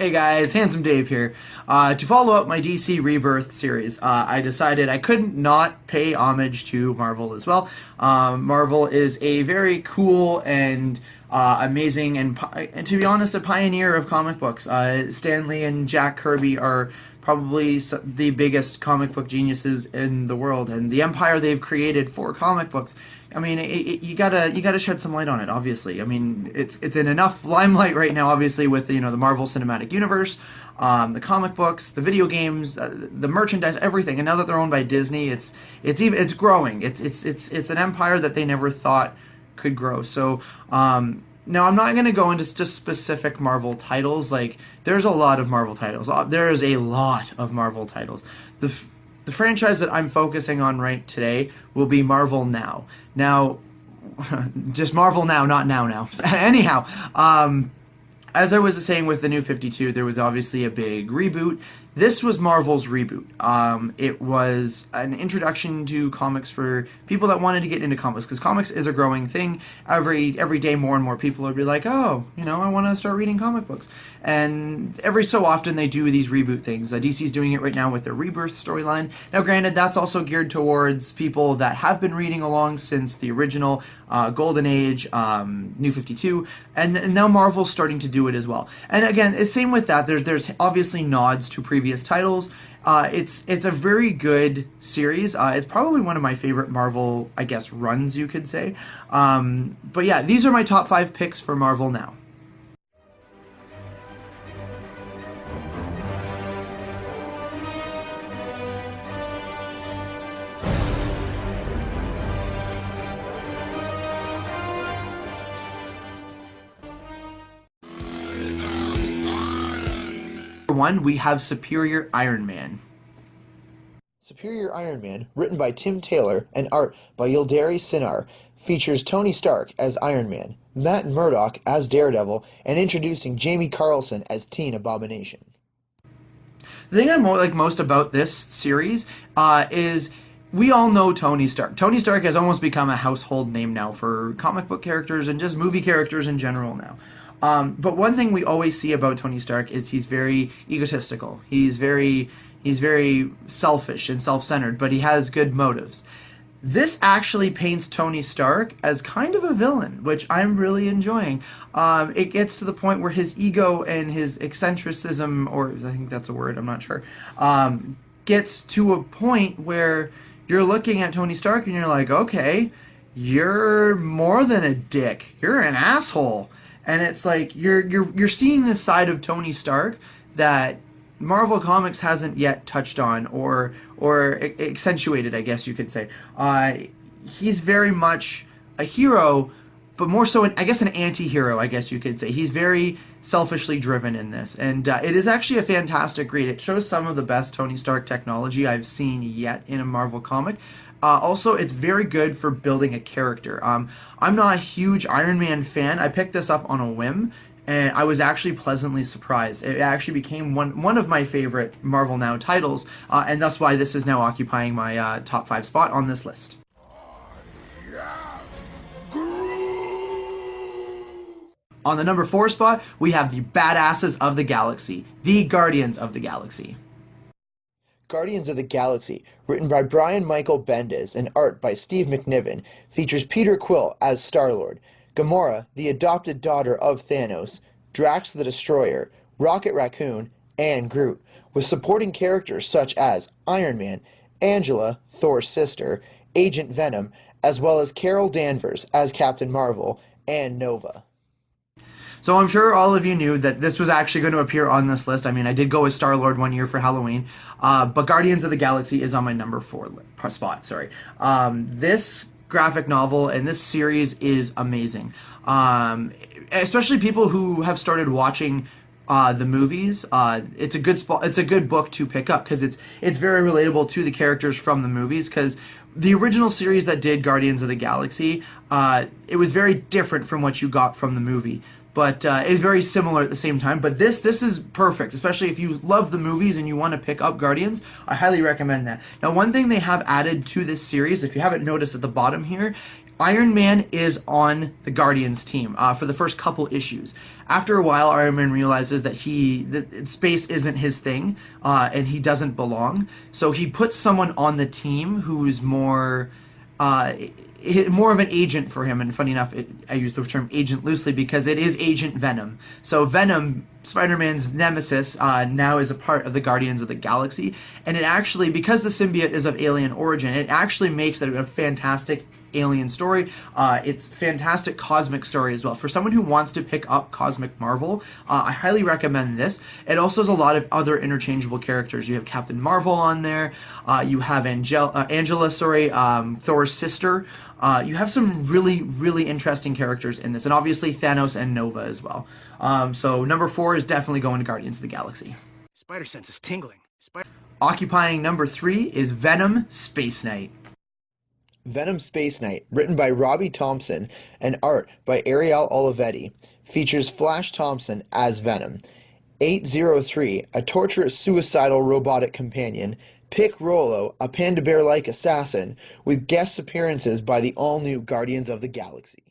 Hey guys, Handsome Dave here. To follow up my DC Rebirth series, I decided I couldn't not pay homage to Marvel as well. Marvel is a very cool and amazing and to be honest, a pioneer of comic books. Stan Lee and Jack Kirby are probably the biggest comic book geniuses in the world, and the empire they've created for comic books. I mean, you gotta shed some light on it. Obviously, I mean, it's in enough limelight right now. Obviously, with the Marvel Cinematic Universe, the comic books, the video games, the merchandise, everything. And now that they're owned by Disney, it's growing. It's an empire that they never thought could grow. So. Now, I'm not going to go into just specific Marvel titles. Like, there's a lot of Marvel titles. There is a lot of Marvel titles. The franchise that I'm focusing on right today will be Marvel Now. Now, just Marvel Now, not Now. Anyhow, as I was saying with the New 52, there was obviously a big reboot. This was Marvel's reboot. It was an introduction to comics for people that wanted to get into comics, because comics is a growing thing. Every day more and more people would be like, oh, I want to start reading comic books. And every so often they do these reboot things. DC's doing it right now with their Rebirth storyline. Now granted, that's also geared towards people that have been reading along since the original Golden Age, New 52, and now Marvel's starting to do it as well. And again, it's same with that. There's obviously nods to previous titles. It's a very good series. It's probably one of my favorite Marvel, I guess, runs, you could say. But yeah, these are my top 5 picks for Marvel Now. One, we have Superior Iron Man. Superior Iron Man, written by Tim Taylor and art by Yildiray Cinar, features Tony Stark as Iron Man, Matt Murdock as Daredevil, and introducing Jamie Carlson as Teen Abomination. The thing I like most about this series is we all know Tony Stark. Tony Stark has almost become a household name now for comic book characters and just movie characters in general now. But one thing we always see about Tony Stark is he's very egotistical. He's very selfish and self-centered, but he has good motives. This actually paints Tony Stark as kind of a villain, which I'm really enjoying. It gets to the point where his ego and his eccentricism, or I think that's a word, I'm not sure, gets to a point where you're looking at Tony Stark and you're like, okay, you're more than a dick. You're an asshole. And it's like you're seeing this side of Tony Stark that Marvel Comics hasn't yet touched on or accentuated, I guess you could say. He's very much a hero, but more so, I guess, an anti-hero, I guess you could say. He's very selfishly driven in this, and it is actually a fantastic read. It shows some of the best Tony Stark technology I've seen yet in a Marvel comic. Also, it's very good for building a character. I'm not a huge Iron Man fan. I picked this up on a whim, and I was actually pleasantly surprised. It actually became one of my favorite Marvel Now titles, and that's why this is now occupying my top 5 spot on this list. On the number 4 spot, we have the Badasses of the Galaxy, the Guardians of the Galaxy. Guardians of the Galaxy, written by Brian Michael Bendis and art by Steve McNiven, features Peter Quill as Star-Lord, Gamora, the adopted daughter of Thanos, Drax the Destroyer, Rocket Raccoon, and Groot, with supporting characters such as Iron Man, Angela, Thor's sister, Agent Venom, as well as Carol Danvers as Captain Marvel, and Nova. So I'm sure all of you knew that this was actually going to appear on this list. I mean, I did go with Star-Lord one year for Halloween, but Guardians of the Galaxy is on my number 4 spot. Sorry. This graphic novel and this series is amazing, especially people who have started watching the movies. It's a good spot. It's a good book to pick up because it's very relatable to the characters from the movies. Because the original series that did Guardians of the Galaxy, it was very different from what you got from the movie. But it's very similar at the same time. But this is perfect, especially if you love the movies and you want to pick up Guardians. I highly recommend that. Now, one thing they have added to this series, if you haven't noticed at the bottom here, Iron Man is on the Guardians team for the first couple issues. After a while, Iron Man realizes that space isn't his thing, and he doesn't belong. So he puts someone on the team who's uh, more of an agent for him. And funny enough, I use the term agent loosely because it is Agent Venom. So Venom, Spider-Man's nemesis, now is a part of the Guardians of the Galaxy. And it actually, because the symbiote is of alien origin, it actually makes it a fantastic alien story. It's fantastic cosmic story as well. For someone who wants to pick up Cosmic Marvel, I highly recommend this. It also has a lot of other interchangeable characters. You have Captain Marvel on there. You have Angela, Thor's sister. You have some really, really interesting characters in this. And obviously Thanos and Nova as well. So number 4 is definitely going to Guardians of the Galaxy. Spider sense is tingling. Occupying number 3 is Venom Space Knight. Venom Space Knight, written by Robbie Thompson and art by Ariel Olivetti, features Flash Thompson as Venom, 803, a torturous suicidal robotic companion, Pick Rollo, a panda bear-like assassin, with guest appearances by the all-new Guardians of the Galaxy.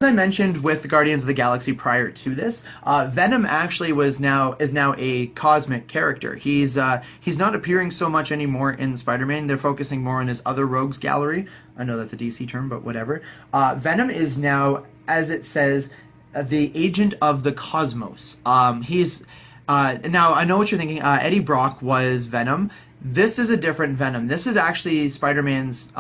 As I mentioned with the Guardians of the Galaxy prior to this, Venom actually is now a cosmic character. He's not appearing so much anymore in Spider-Man. They're focusing more on his other rogues gallery. I know that's a DC term, but whatever. Venom is now, as it says, the agent of the cosmos. He's now I know what you're thinking. Eddie Brock was Venom. This is a different Venom. This is actually Spider-Man's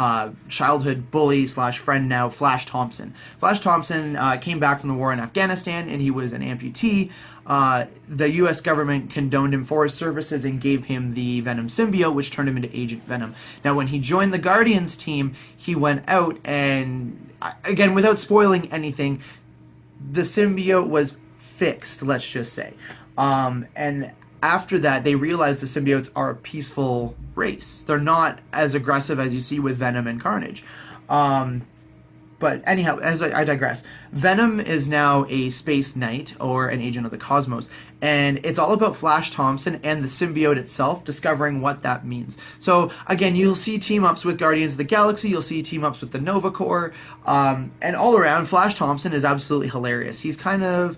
childhood bully / friend now, Flash Thompson. Flash Thompson came back from the war in Afghanistan, and he was an amputee. The U.S. government condoned him for his services and gave him the Venom symbiote, which turned him into Agent Venom. Now, when he joined the Guardians team, he went out and, again, without spoiling anything, the symbiote was fixed, let's just say. And after that, they realized the symbiotes are a peaceful race. They're not as aggressive as you see with Venom and Carnage. But anyhow, as I digress, Venom is now a space knight, or an agent of the cosmos, and it's all about Flash Thompson and the symbiote itself, discovering what that means. So again, you'll see team-ups with Guardians of the Galaxy, you'll see team-ups with the Nova Corps, and all around, Flash Thompson is absolutely hilarious. He's kind of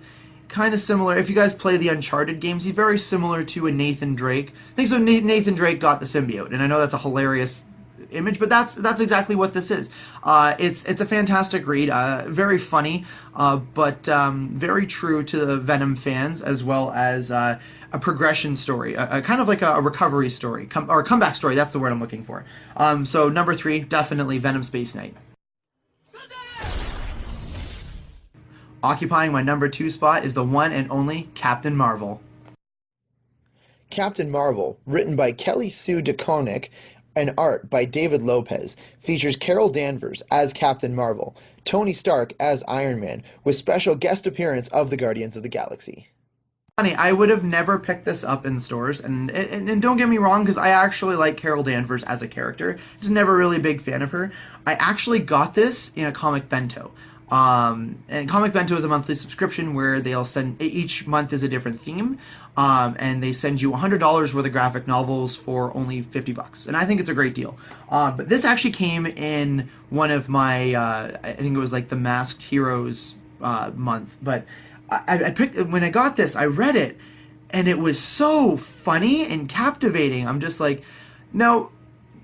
similar. If you guys play the Uncharted games, he's very similar to a Nathan Drake. I think so. Nathan Drake got the symbiote, and I know that's a hilarious image, but that's exactly what this is. It's a fantastic read, very funny, but very true to the Venom fans, as well as a progression story, kind of like a recovery story, or a comeback story. That's the word I'm looking for. So number 3, definitely Venom Space Knight. Occupying my number 2 spot is the one and only Captain Marvel. Captain Marvel, written by Kelly Sue DeConnick and art by David Lopez, features Carol Danvers as Captain Marvel, Tony Stark as Iron Man, with special guest appearance of the Guardians of the Galaxy. Funny, I would have never picked this up in stores, and don't get me wrong, because I actually like Carol Danvers as a character. Just never really a big fan of her. I actually got this in a comic bento. And Comic Bento is a monthly subscription where they'll send, each month is a different theme, and they send you $100 worth of graphic novels for only $50, and I think it's a great deal. But this actually came in one of my, I think it was like the Masked Heroes month, but I picked, when I got this, I read it, and it was so funny and captivating. I'm just like, now,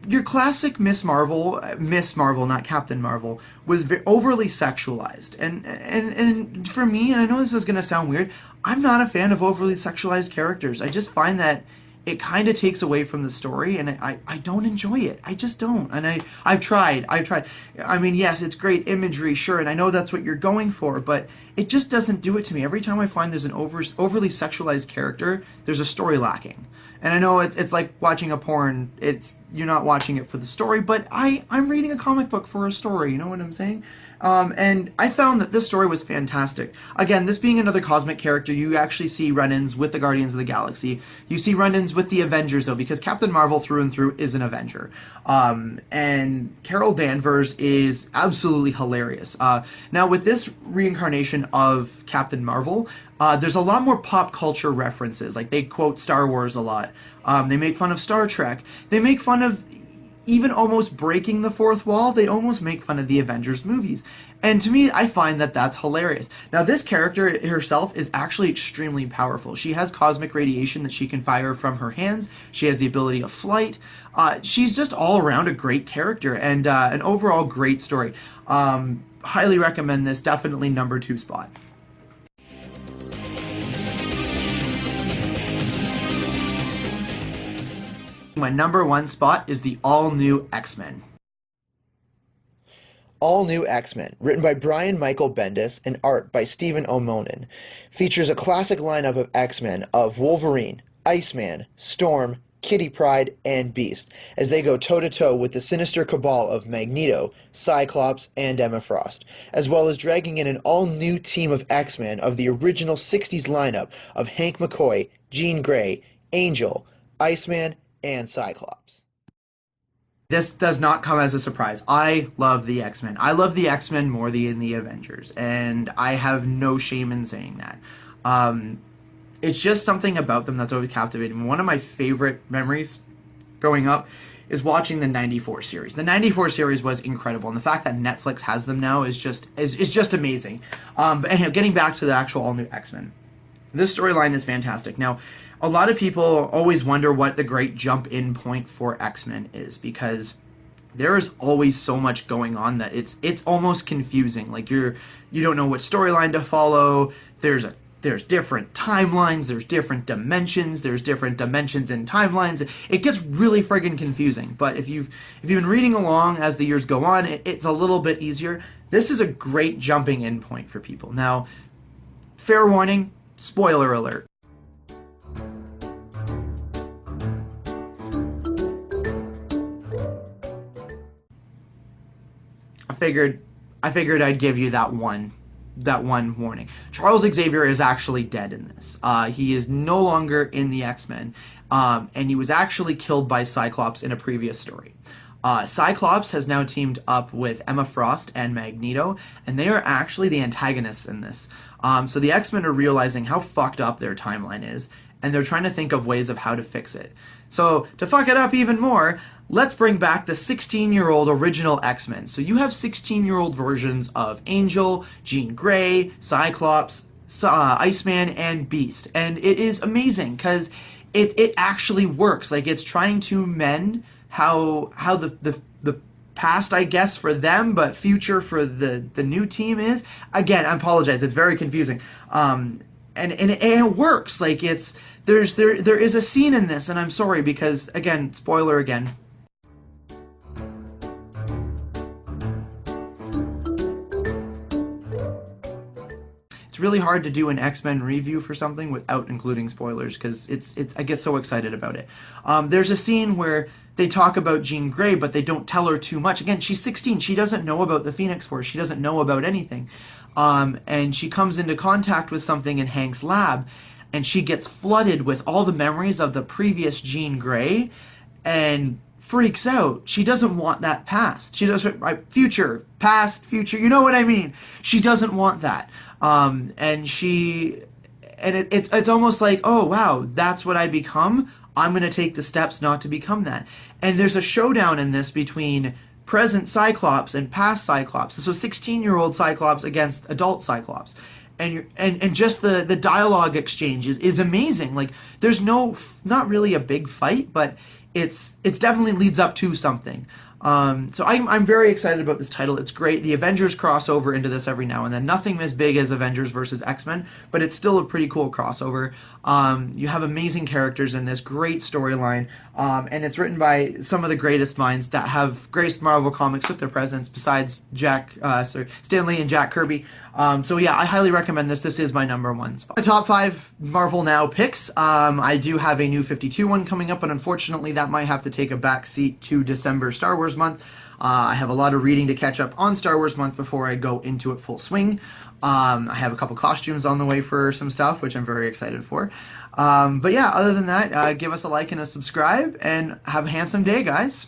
your classic Miss Marvel, not Captain Marvel, was overly sexualized. And for me, and I know this is going to sound weird, I'm not a fan of overly sexualized characters. I just find that it kind of takes away from the story, and I don't enjoy it. I just don't. And I've tried. I mean, yes, it's great imagery, sure, and I know that's what you're going for, but it just doesn't do it to me. Every time I find there's an overly sexualized character, there's a story lacking. And I know it's like watching a porn. You're not watching it for the story, but I'm reading a comic book for a story. You know what I'm saying? And I found that this story was fantastic. Again, this being another cosmic character, you actually see run-ins with the Guardians of the Galaxy. You see run-ins with the Avengers, though, because Captain Marvel through and through is an Avenger. And Carol Danvers is absolutely hilarious. Now, with this reincarnation of Captain Marvel, there's a lot more pop culture references. Like, they quote Star Wars a lot. They make fun of Star Trek. They make fun of even almost breaking the fourth wall. They almost make fun of the Avengers movies. And to me, I find that that's hilarious. Now, this character herself is actually extremely powerful. She has cosmic radiation that she can fire from her hands. She has the ability of flight. She's just all around a great character and an overall great story. Highly recommend this. Definitely number 2 spot. My number 1 spot is the all-new X-Men. All New X-Men, written by Brian Michael Bendis and art by Stephen O'Monin, features a classic lineup of X-Men of Wolverine, Iceman, Storm, Kitty Pryde, and Beast, as they go toe-to-toe with the sinister cabal of Magneto, Cyclops, and Emma Frost, as well as dragging in an all-new team of X-Men of the original 60s lineup of Hank McCoy, Jean Grey, Angel, Iceman, and Cyclops. This does not come as a surprise. I love the X-Men. I love the X-Men more than the Avengers, and I have no shame in saying that. It's just something about them that's always captivating me. One of my favorite memories growing up is watching the 94 series. The 94 series was incredible, and the fact that Netflix has them now is just amazing. But anyhow, getting back to the actual all-new X-Men. This storyline is fantastic. Now, a lot of people always wonder what the great jump-in point for X-Men is, because there is always so much going on that it's almost confusing. Like you don't know what storyline to follow. There's different timelines, there's different dimensions and timelines. It gets really friggin' confusing. But if you've been reading along as the years go on, it's a little bit easier. This is a great jumping in point for people. Now, fair warning, spoiler alert. I figured I'd give you that one warning. Charles Xavier is actually dead in this. He is no longer in the X-Men, and he was actually killed by Cyclops in a previous story. Cyclops has now teamed up with Emma Frost and Magneto, and they are actually the antagonists in this. So the X-Men are realizing how fucked up their timeline is, and they're trying to think of ways of how to fix it. So to fuck it up even more, let's bring back the 16-year-old original X-Men. So you have 16-year-old versions of Angel, Jean Grey, Cyclops, Iceman, and Beast. And it is amazing because it actually works. Like, it's trying to mend how the past, I guess, for them, but future for the new team is. Again, I apologize. It's very confusing. And it works. Like, there is a scene in this, and I'm sorry because, again, spoiler again. It's really hard to do an X-Men review for something without including spoilers because I get so excited about it. There's a scene where they talk about Jean Grey, but they don't tell her too much. Again, she's 16. She doesn't know about the Phoenix Force. She doesn't know about anything. And she comes into contact with something in Hank's lab, and she gets flooded with all the memories of the previous Jean Grey and freaks out. She doesn't want that past. She doesn't, future, past, future, you know what I mean? She doesn't want that. It's almost like, oh wow, that's what I become. I'm going to take the steps not to become that. And there's a showdown in this between present Cyclops and past Cyclops. So 16-year-old Cyclops against adult Cyclops. And just the dialogue exchange is amazing. Like, there's not really a big fight, but it's definitely leads up to something. So I'm very excited about this title. It's great. The Avengers cross over into this every now and then. Nothing as big as Avengers versus X-Men, but it's still a pretty cool crossover. You have amazing characters in this, great storyline, and it's written by some of the greatest minds that have graced Marvel Comics with their presence, besides Stan Lee and Jack Kirby. So yeah, I highly recommend this. This is my number 1 spot. The top 5 Marvel Now picks. I do have a new 52 one coming up, but unfortunately that might have to take a back seat to December Star Wars month. I have a lot of reading to catch up on Star Wars month before I go into it full swing. I have a couple costumes on the way for some stuff, which I'm very excited for. But yeah, other than that, give us a like and a subscribe, and have a handsome day, guys.